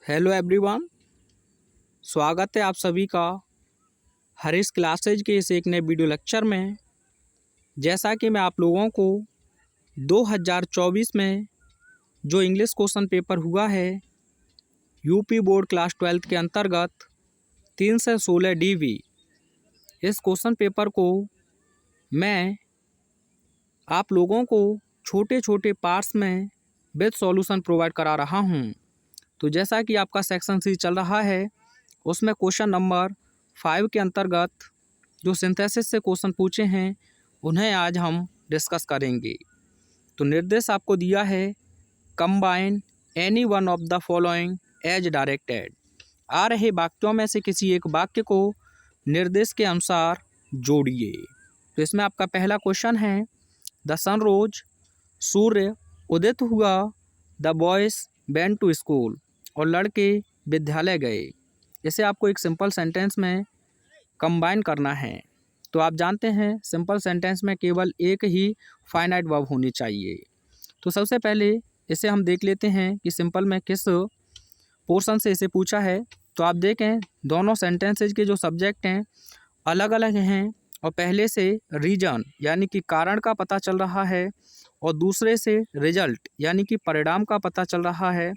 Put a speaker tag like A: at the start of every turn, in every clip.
A: Hello everyone, स्वागत है आप सभी का हरीश क्लासेज के इस एक नए वीडियो लेक्चर में। जैसा कि मैं आप लोगों को 2024 में जो इंग्लिश क्वेश्चन पेपर हुआ है यूपी बोर्ड क्लास 12 के अंतर्गत 3 से 16 डीवी, इस क्वेश्चन पेपर को मैं आप लोगों को छोटे छोटे पार्ट्स में विद सॉल्यूशन प्रोवाइड करा रहा हूं। तो जैसा कि आपका सेक्शन सी चल रहा है, उसमें क्वेश्चन नंबर 5 के अंतर्गत जो सिंथेसिस से क्वेश्चन पूछे हैं उन्हें आज हम डिस्कस करेंगे। तो निर्देश आपको दिया है, combine any one of the following as directed. आ रहे वाक्यों में से किसी एक वाक्य को निर्देश के अनुसार जोड़िए। तो इसमें आपका पहला क्वेश्चन है, द सन रोज, सूर्य उदित हुआ, the boys went to school, और लड़के विद्यालय गए। इसे आपको एक सिंपल सेंटेंस में कंबाइन करना है। तो आप जानते हैं सिंपल सेंटेंस में केवल एक ही फाइनाइट वर्ब होनी चाहिए। तो सबसे पहले इसे हम देख लेते हैं कि सिंपल में किस पोर्शन से इसे पूछा है। तो आप देखें दोनों सेंटेंसेज के जो सब्जेक्ट हैं अलग अलग हैं, और पहले से रीजन यानी कि कारण का पता चल रहा है और दूसरे से रिजल्ट यानी कि परिणाम का पता चल रहा है।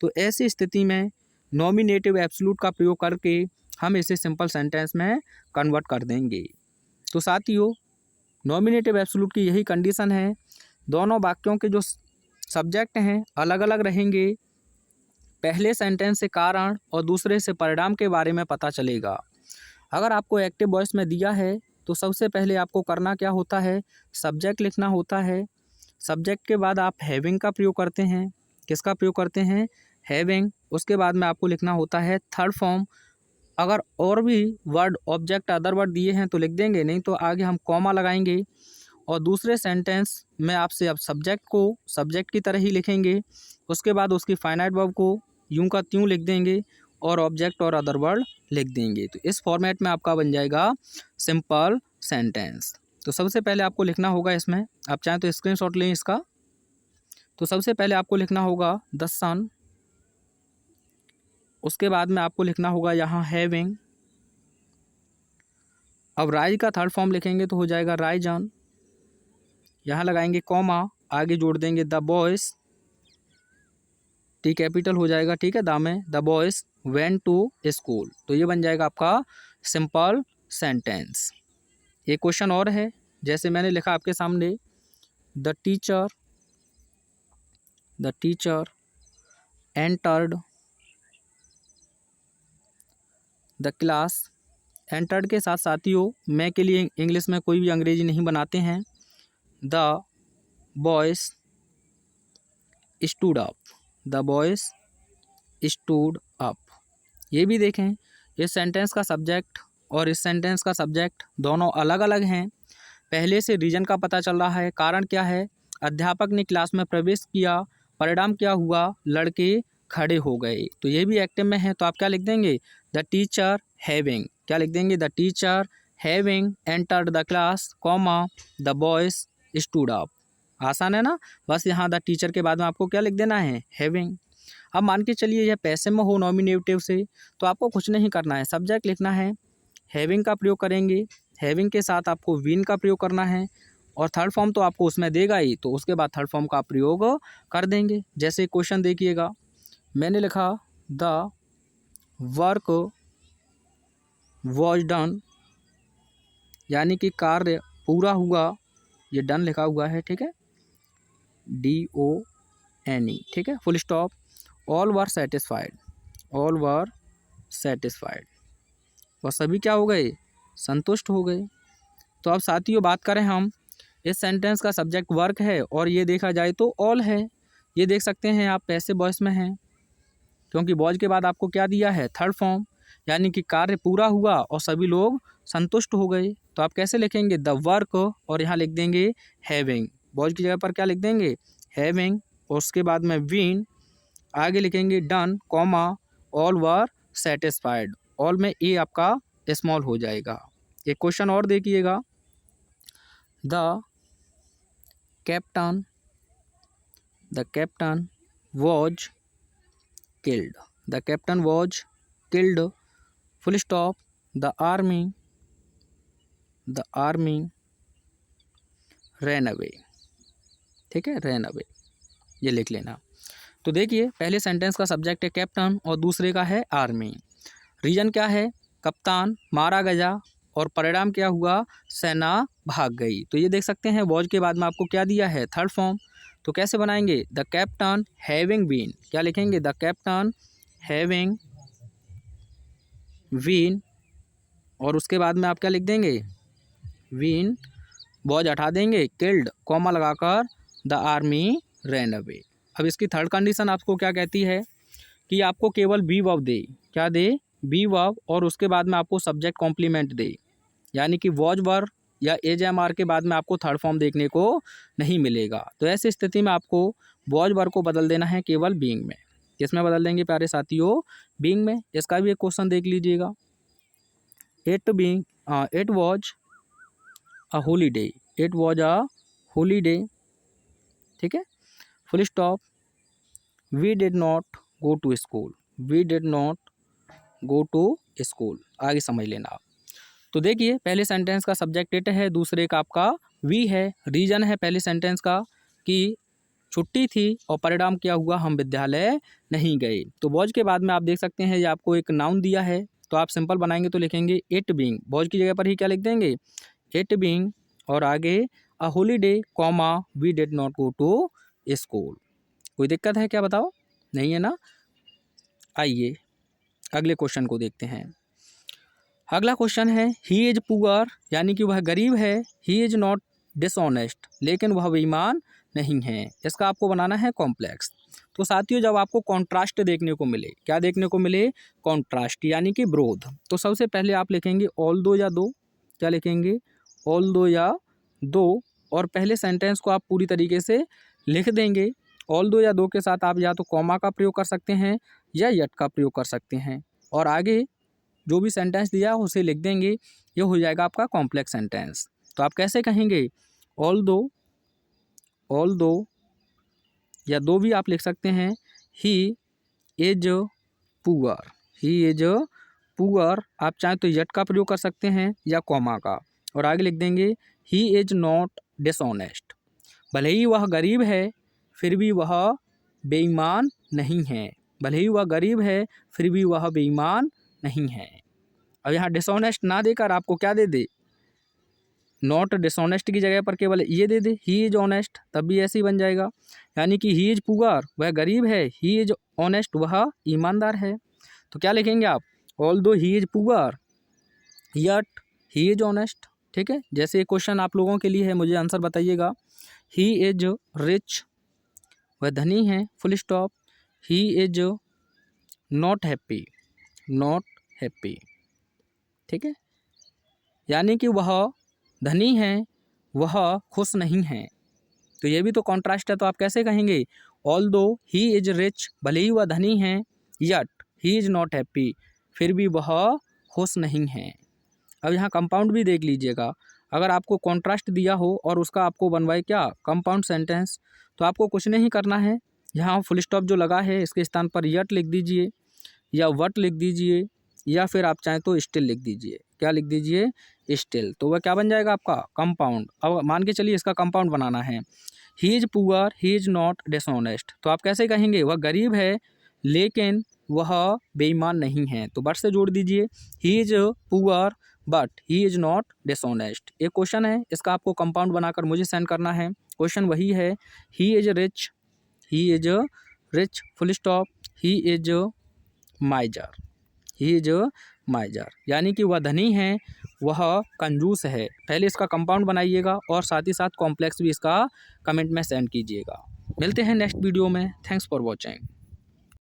A: तो ऐसी स्थिति में नॉमिनेटिव एब्सोल्यूट का प्रयोग करके हम इसे सिंपल सेंटेंस में कन्वर्ट कर देंगे। तो साथियों, नॉमिनेटिव एब्सोल्यूट की यही कंडीशन है, दोनों वाक्यों के जो सब्जेक्ट हैं अलग अलग रहेंगे। पहले सेंटेंस से कारण और दूसरे से परिणाम के बारे में पता चलेगा। अगर आपको एक्टिव वॉइस में दिया है तो सबसे पहले आपको करना क्या होता है, सब्जेक्ट लिखना होता है। सब्जेक्ट के बाद आप हैविंग का प्रयोग करते हैं। किसका प्रयोग करते हैं? हैविंग। उसके बाद में आपको लिखना होता है थर्ड फॉर्म। अगर और भी वर्ड ऑब्जेक्ट अदर वर्ड दिए हैं तो लिख देंगे, नहीं तो आगे हम कॉमा लगाएंगे। और दूसरे सेंटेंस में आपसे अब सब्जेक्ट को सब्जेक्ट की तरह ही लिखेंगे। उसके बाद उसकी फाइनाइट वर्ब को यूं का त्यों लिख देंगे और ऑब्जेक्ट और अदर वर्ड लिख देंगे। तो इस फॉर्मेट में आपका बन जाएगा सिंपल सेंटेंस। तो सबसे पहले आपको लिखना होगा, इसमें आप चाहें तो स्क्रीनशॉट लें इसका। तो सबसे पहले आपको लिखना होगा द सन, उसके बाद में आपको लिखना होगा यहाँ हैविंग। अब राइज का थर्ड फॉर्म लिखेंगे तो हो जाएगा राइजन। यहाँ लगाएंगे कॉमा, आगे जोड़ देंगे द बॉयज, टी कैपिटल हो जाएगा, ठीक है, दामे the boys went to school. तो ये बन जाएगा आपका सिंपल सेंटेंस। एक क्वेश्चन और है, जैसे मैंने लिखा आपके सामने, the teacher entered the class. Entered के साथ साथियों मैं के लिए इंग्लिश में कोई भी अंग्रेजी नहीं बनाते हैं। The boys stood up, the boys stood up. ये भी देखें, इस सेंटेंस का सब्जेक्ट और इस सेंटेंस का सब्जेक्ट दोनों अलग अलग हैं। पहले से रीजन का पता चल रहा है, कारण क्या है, अध्यापक ने क्लास में प्रवेश किया, परिणाम क्या हुआ, लड़के खड़े हो गए। तो ये भी एक्टिव में है, तो आप क्या लिख देंगे, द टीचर हैविंग। क्या लिख देंगे, the teacher having entered the class, comma the boys stood up. आसान है ना। बस यहाँ द टीचर के बाद में आपको क्या लिख देना है, हैविंग। अब मान के चलिए यह पैसिव में हो नॉमिनेटिव से, तो आपको कुछ नहीं करना है, सब्जेक्ट लिखना है, हैविंग का प्रयोग करेंगे, हैविंग के साथ आपको बीन का प्रयोग करना है, और थर्ड फॉर्म तो आपको उसमें देगा ही, तो उसके बाद थर्ड फॉर्म का प्रयोग कर देंगे। जैसे क्वेश्चन देखिएगा, मैंने लिखा द वर्क वॉज डन, यानी कि कार्य पूरा हुआ, ये डन लिखा हुआ है, ठीक है, DONE, ठीक है, full stop. All were satisfied, all were satisfied, वह सभी क्या हो गए, संतुष्ट हो गए। तो अब साथियों बात करें हम, इस सेंटेंस का सब्जेक्ट वर्क है और ये देखा जाए तो ऑल है। ये देख सकते हैं आप पैसिव वॉइस में हैं, क्योंकि बॉज के बाद आपको क्या दिया है, थर्ड फॉर्म, यानी कि कार्य पूरा हुआ और सभी लोग संतुष्ट हो गए। तो आप कैसे लिखेंगे, द वर्क, और यहाँ लिख देंगे हैविंग। बॉज की जगह पर क्या लिख देंगे, हैविंग, और उसके बाद में बीन, आगे लिखेंगे done, comma all were satisfied. All में ए आपका स्मॉल हो जाएगा। एक क्वेश्चन और देखिएगा, the captain was killed. The captain was killed, full stop, the army ran away. ठीक है, रैन अवे, ये लिख लेना। तो देखिए पहले सेंटेंस का सब्जेक्ट है कैप्टन और दूसरे का है आर्मी। रीजन क्या है, कप्तान मारा गया और परिणाम क्या हुआ, सेना भाग गई। तो ये देख सकते हैं वॉज के बाद में आपको क्या दिया है, थर्ड फॉर्म। तो कैसे बनाएंगे, द कैप्टन हैविंग बीन, क्या लिखेंगे, द कैप्टन हैविंग बीन, और उसके बाद में आप क्या लिख देंगे, बीन, वॉज हटा देंगे, किल्ड कॉमा लगाकर द आर्मी रैन अवे। अब इसकी थर्ड कंडीशन आपको क्या कहती है कि आपको केवल बी वर्ब दे, क्या दे, बी वर्ब, और उसके बाद में आपको सब्जेक्ट कॉम्प्लीमेंट दे, यानी कि वॉज वर्ब या एज एम आर के बाद में आपको थर्ड फॉर्म देखने को नहीं मिलेगा। तो ऐसी स्थिति में आपको वॉज वर्ब को बदल देना है केवल बीइंग में। किसमें बदल देंगे प्यारे साथियों, बीइंग में। इसका भी एक क्वेश्चन देख लीजिएगा, it was a holiday, it was a holiday, ठीक है, full stop, we did not go to school, we did not go to school, आगे समझ लेना आप। तो देखिए पहले सेंटेंस का सब्जेक्ट इट है, दूसरे का आपका वी है। रीजन है पहले सेंटेंस का कि छुट्टी थी और परिणाम क्या हुआ, हम विद्यालय नहीं गए। तो वॉज के बाद में आप देख सकते हैं ये आपको एक नाउन दिया है, तो आप सिंपल बनाएंगे तो लिखेंगे इट बीइंग, वॉज की जगह पर ही क्या लिख देंगे, इट बीइंग, और आगे a holiday comma we did not go to school. कोई दिक्कत है क्या, बताओ, नहीं है ना। आइए अगले क्वेश्चन को देखते हैं। अगला क्वेश्चन है ही इज पुअर, यानी कि वह गरीब है, ही इज नॉट डिसऑनेस्ट, लेकिन वह बेईमान नहीं है। इसका आपको बनाना है कॉम्प्लेक्स। तो साथियों जब आपको कॉन्ट्रास्ट देखने को मिले, क्या देखने को मिले, कॉन्ट्रास्ट यानी कि विरोध, तो सबसे पहले आप लिखेंगे ऑल दो या दो, क्या लिखेंगे, ऑल दो या दो, और पहले सेंटेंस को आप पूरी तरीके से लिख देंगे। ऑल दो या दो के साथ आप या तो कॉमा का प्रयोग कर सकते हैं या यट का प्रयोग कर सकते हैं, और आगे जो भी सेंटेंस दिया है उसे लिख देंगे, ये हो जाएगा आपका कॉम्प्लेक्स सेंटेंस। तो आप कैसे कहेंगे, ऑल दो या दो भी आप लिख सकते हैं, he is poor, he is poor, आप चाहें तो यट का प्रयोग कर सकते हैं या कॉमा का, और आगे लिख देंगे ही इज नॉट डिसऑनेस्ट, भले ही वह गरीब है फिर भी वह बेईमान नहीं है, भले ही वह गरीब है फिर भी वह बेईमान नहीं है। अब यहाँ डिसऑनेस्ट ना देकर आपको क्या दे दे, नॉट डिसऑनेस्ट की जगह पर केवल ये दे दे, ही इज ऑनेस्ट, तब भी ऐसे ही बन जाएगा। यानी कि ही इज पुअर, वह गरीब है, ही इज ऑनेस्ट, वह ईमानदार है। तो क्या लिखेंगे आप, ऑल दो he is poor yet he is honest. ठीक है, जैसे ये क्वेश्चन आप लोगों के लिए है, मुझे आंसर बताइएगा। ही इज रिच, वह धनी है, full stop, he is not happy, not happy, ठीक है, यानी कि वह धनी है, वह खुश नहीं है। तो ये भी तो कॉन्ट्रास्ट है, तो आप कैसे कहेंगे, ऑल दो ही इज रिच, भले ही वह धनी है, yet he is not happy, फिर भी वह खुश नहीं है। अब यहाँ कंपाउंड भी देख लीजिएगा, अगर आपको कॉन्ट्रास्ट दिया हो और उसका आपको बनवाए क्या, कंपाउंड सेंटेंस, तो आपको कुछ नहीं करना है, यहाँ फुल स्टॉप जो लगा है इसके स्थान पर यट लिख दीजिए या वट लिख दीजिए, या फिर आप चाहें तो स्टिल लिख दीजिए, क्या लिख दीजिए, स्टिल। तो वह क्या बन जाएगा आपका कंपाउंड। अब मान के चलिए इसका कंपाउंड बनाना है, he is poor he is not dishonest, तो आप कैसे कहेंगे, वह गरीब है लेकिन वह बेईमान नहीं है, तो बट से जोड़ दीजिए, he is poor but he is not dishonest. एक क्वेश्चन है, इसका आपको कंपाउंड बनाकर मुझे सेंड करना है। क्वेश्चन वही है, he is rich, he is rich, full stop, he is माइजर, he is माइजर, यानी कि वह धनी है, वह कंजूस है। पहले इसका कंपाउंड बनाइएगा और साथ ही साथ कॉम्प्लेक्स भी इसका कमेंट में सेंड कीजिएगा। मिलते हैं नेक्स्ट वीडियो में, थैंक्स फॉर वॉचिंग।